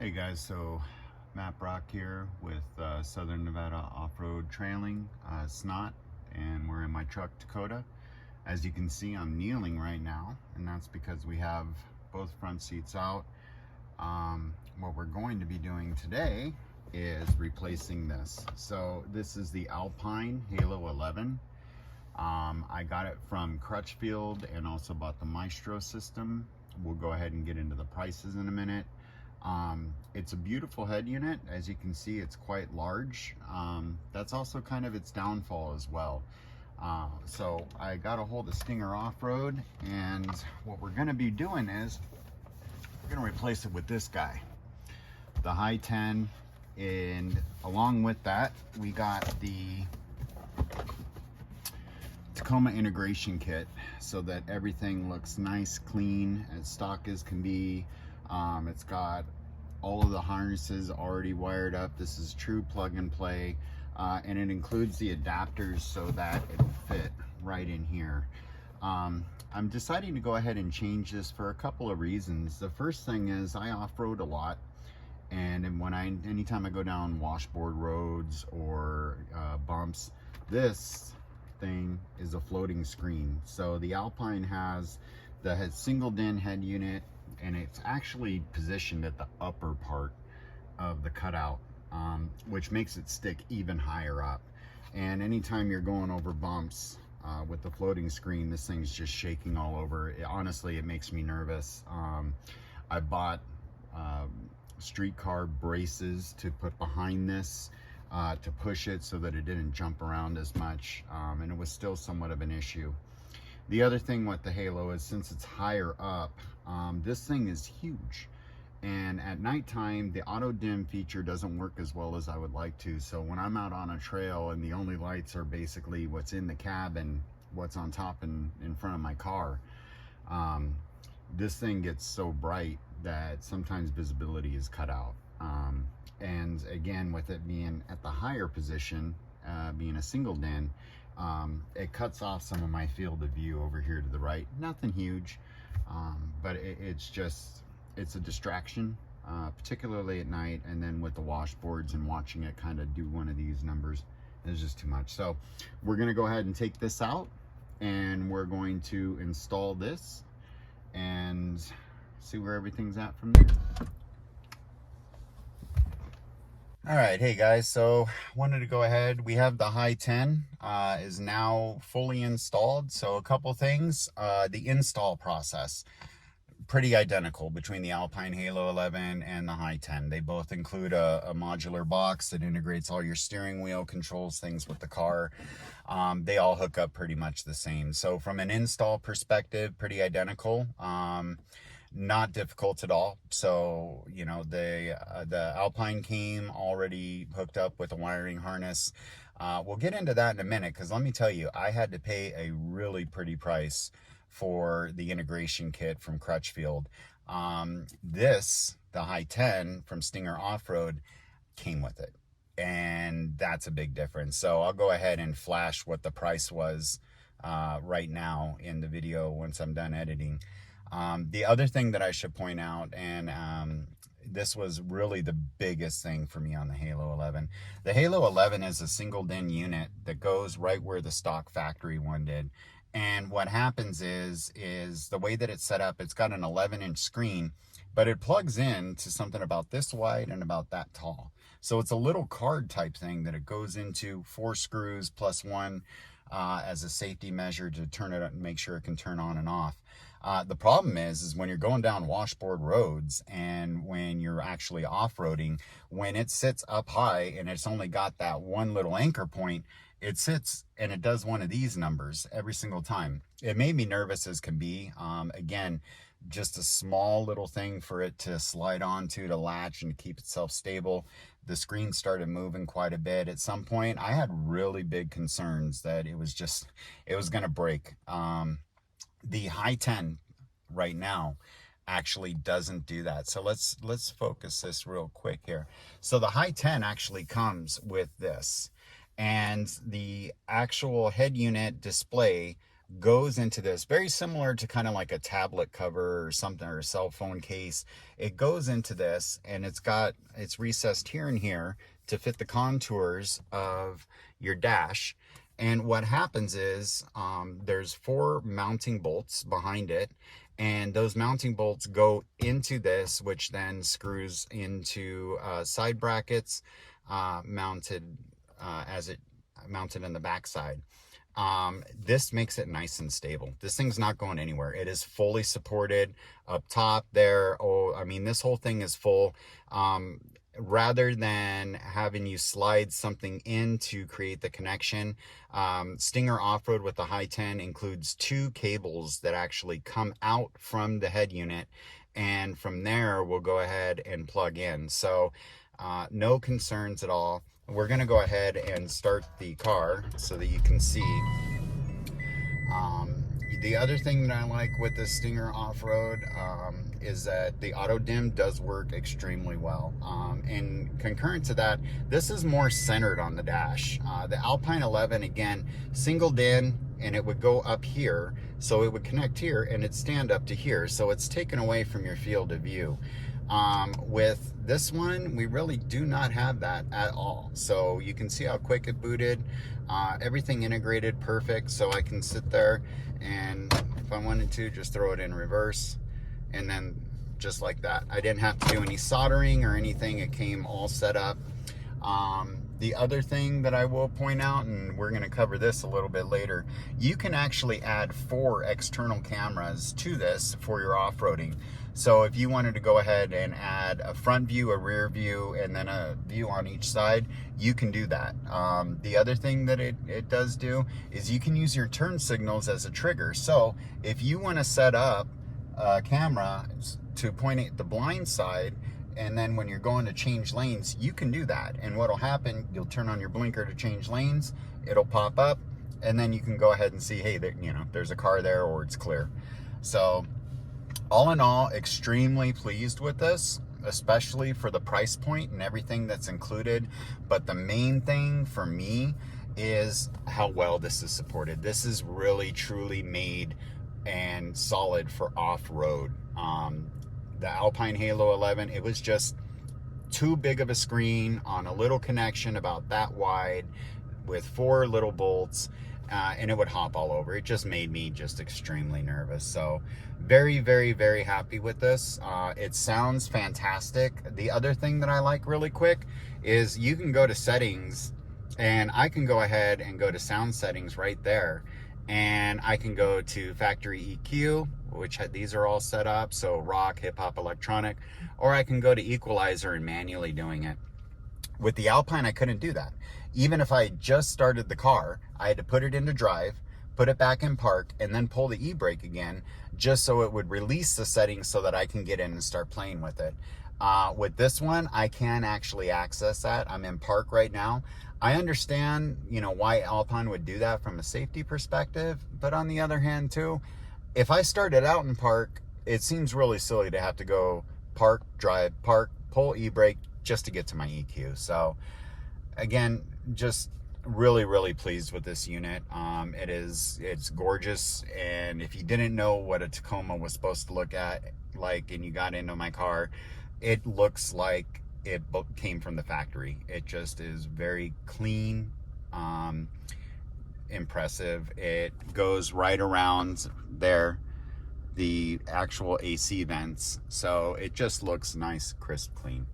Hey guys, so Matt Brock here with Southern Nevada Off-Road Trailing, Snot, and we're in my truck Dakota. As you can see, I'm kneeling right now, and that's because we have both front seats out. What we're going to be doing today is replacing this. So this is the Alpine Halo11. I got it from Crutchfield and also bought the Maestro system. We'll go ahead and get into the prices in a minute. It's a beautiful head unit. As you can see, it's quite large. That's also kind of its downfall as well. So I got a hold of Stinger Off-road, and what we're going to be doing is we're going to replace it with this guy, the Heigh10, and along with that we got the Tacoma integration kit so that everything looks nice, clean, as stock as can be. It's got all of the harnesses already wired up. This is true plug and play, and it includes the adapters so that it'll fit right in here. I'm deciding to go ahead and change this for a couple of reasons. The first thing is I off-road a lot, and anytime I go down washboard roads or bumps, this thing is a floating screen. So the Alpine has the single din head unit, and it's actually positioned at the upper part of the cutout, which makes it stick even higher up. And anytime you're going over bumps with the floating screen, this thing's just shaking all over. Honestly, it makes me nervous. I bought streetcar braces to put behind this to push it so that it didn't jump around as much, and it was still somewhat of an issue. The other thing with the Halo is, since it's higher up, this thing is huge, and at nighttime the auto dim feature doesn't work as well as I would like to. So when I'm out on a trail and the only lights are basically what's in the cab and what's on top and in front of my car, this thing gets so bright that sometimes visibility is cut out. And again, with it being at the higher position, being a single din, it cuts off some of my field of view over here to the right. Nothing huge, but it's a distraction, particularly at night, and then with the washboards and watching it kind of do one of these numbers is just too much. So we're going to go ahead and take this out, and we're going to install this and see where everything's at from there. All right, hey guys, so wanted to go ahead. We have the Heigh10 is now fully installed. So a couple things. The install process, pretty identical between the Alpine Halo 11 and the Heigh10. They both include a modular box that integrates all your steering wheel, controls things with the car. They all hook up pretty much the same. So from an install perspective, pretty identical. Not difficult at all. So, you know, the Alpine came already hooked up with a wiring harness. We'll get into that in a minute, because let me tell you, I had to pay a really pretty price for the integration kit from Crutchfield. The Heigh10 from Stinger Off-road came with it, and that's a big difference. So I'll go ahead and flash what the price was right now in the video once I'm done editing. The other thing that I should point out, and this was really the biggest thing for me on the Halo 11. The Halo 11 is a single din unit that goes right where the stock factory one did. And what happens is the way that it's set up, it's got an 11-inch screen, but it plugs in to something about this wide and about that tall. So it's a little card type thing that it goes into, 4 screws plus 1 as a safety measure to turn it up and make sure it can turn on and off. The problem is when you're going down washboard roads and when you're actually off-roading, when it sits up high and it's only got that one little anchor point, it sits and it does one of these numbers every single time. It made me nervous as can be. Again, just a small little thing for it to slide onto to latch and to keep itself stable. The screen started moving quite a bit. At some point, I had really big concerns that it was going to break. The Heigh10 right now actually doesn't do that. So let's focus this real quick here. So the Heigh10 actually comes with this, and the actual head unit display goes into this, very similar to kind of like a tablet cover or something, or a cell phone case. It goes into this, and it's recessed here and here to fit the contours of your dash. And what happens is there's 4 mounting bolts behind it, and those mounting bolts go into this, which then screws into side brackets mounted in the back side. This makes it nice and stable. This thing's not going anywhere. It is fully supported up top there. Oh, I mean, this whole thing is full. Rather than having you slide something in to create the connection, Stinger Off-road with the Heigh10 includes 2 cables that actually come out from the head unit, and from there we'll go ahead and plug in. So no concerns at all. We're gonna go ahead and start the car so that you can see. The other thing that I like with the Stinger Off-road is that the auto dim does work extremely well. And concurrent to that, this is more centered on the dash. The Alpine 11, again, singled in, and it would go up here, so it would connect here and it'd stand up to here, so it's taken away from your field of view. With this one, we really do not have that at all. So you can see how quick it booted. Everything integrated perfect, so I can sit there and if I wanted to just throw it in reverse, and then just like that. I didn't have to do any soldering or anything. It came all set up. The other thing that I will point out, and we're going to cover this a little bit later, you can actually add 4 external cameras to this for your off-roading. So if you wanted to go ahead and add a front view, a rear view, and then a view on each side, you can do that. The other thing that it does do is you can use your turn signals as a trigger. So if you want to set up a camera to point at the blind side, and then when you're going to change lanes, you can do that. And what'll happen, you'll turn on your blinker to change lanes, it'll pop up, and then you can go ahead and see, hey, there, there's a car there, or it's clear. So all in all, extremely pleased with this, especially for the price point and everything that's included. But the main thing for me is how well this is supported. This is really truly made and solid for off-road. The Alpine Halo 11, it was just too big of a screen on a little connection about that wide with 4 little bolts, and it would hop all over. It just made me just extremely nervous. So very, very, very happy with this. It sounds fantastic. The other thing that I like really quick is you can go to settings, and I can go ahead and go to sound settings right there, and I can go to factory EQ, which these are all set up, so rock, hip hop, electronic, or I can go to equalizer and manually doing it. With the Alpine, I couldn't do that. Even if I just started the car, I had to put it into drive, put it back in park, and then pull the e-brake again, just so it would release the settings so that I can get in and start playing with it. With this one, I can actually access that. I'm in park right now. I understand, why Alpine would do that from a safety perspective, but on the other hand too, if I started out in park, it seems really silly to have to go park, drive, park, pull e-brake just to get to my EQ. So again, just really, really pleased with this unit. It's gorgeous. And if you didn't know what a Tacoma was supposed to look like, and you got into my car, it looks like it came from the factory. It just is very clean, impressive. It goes right around there, the actual AC vents, so it just looks nice, crisp, clean.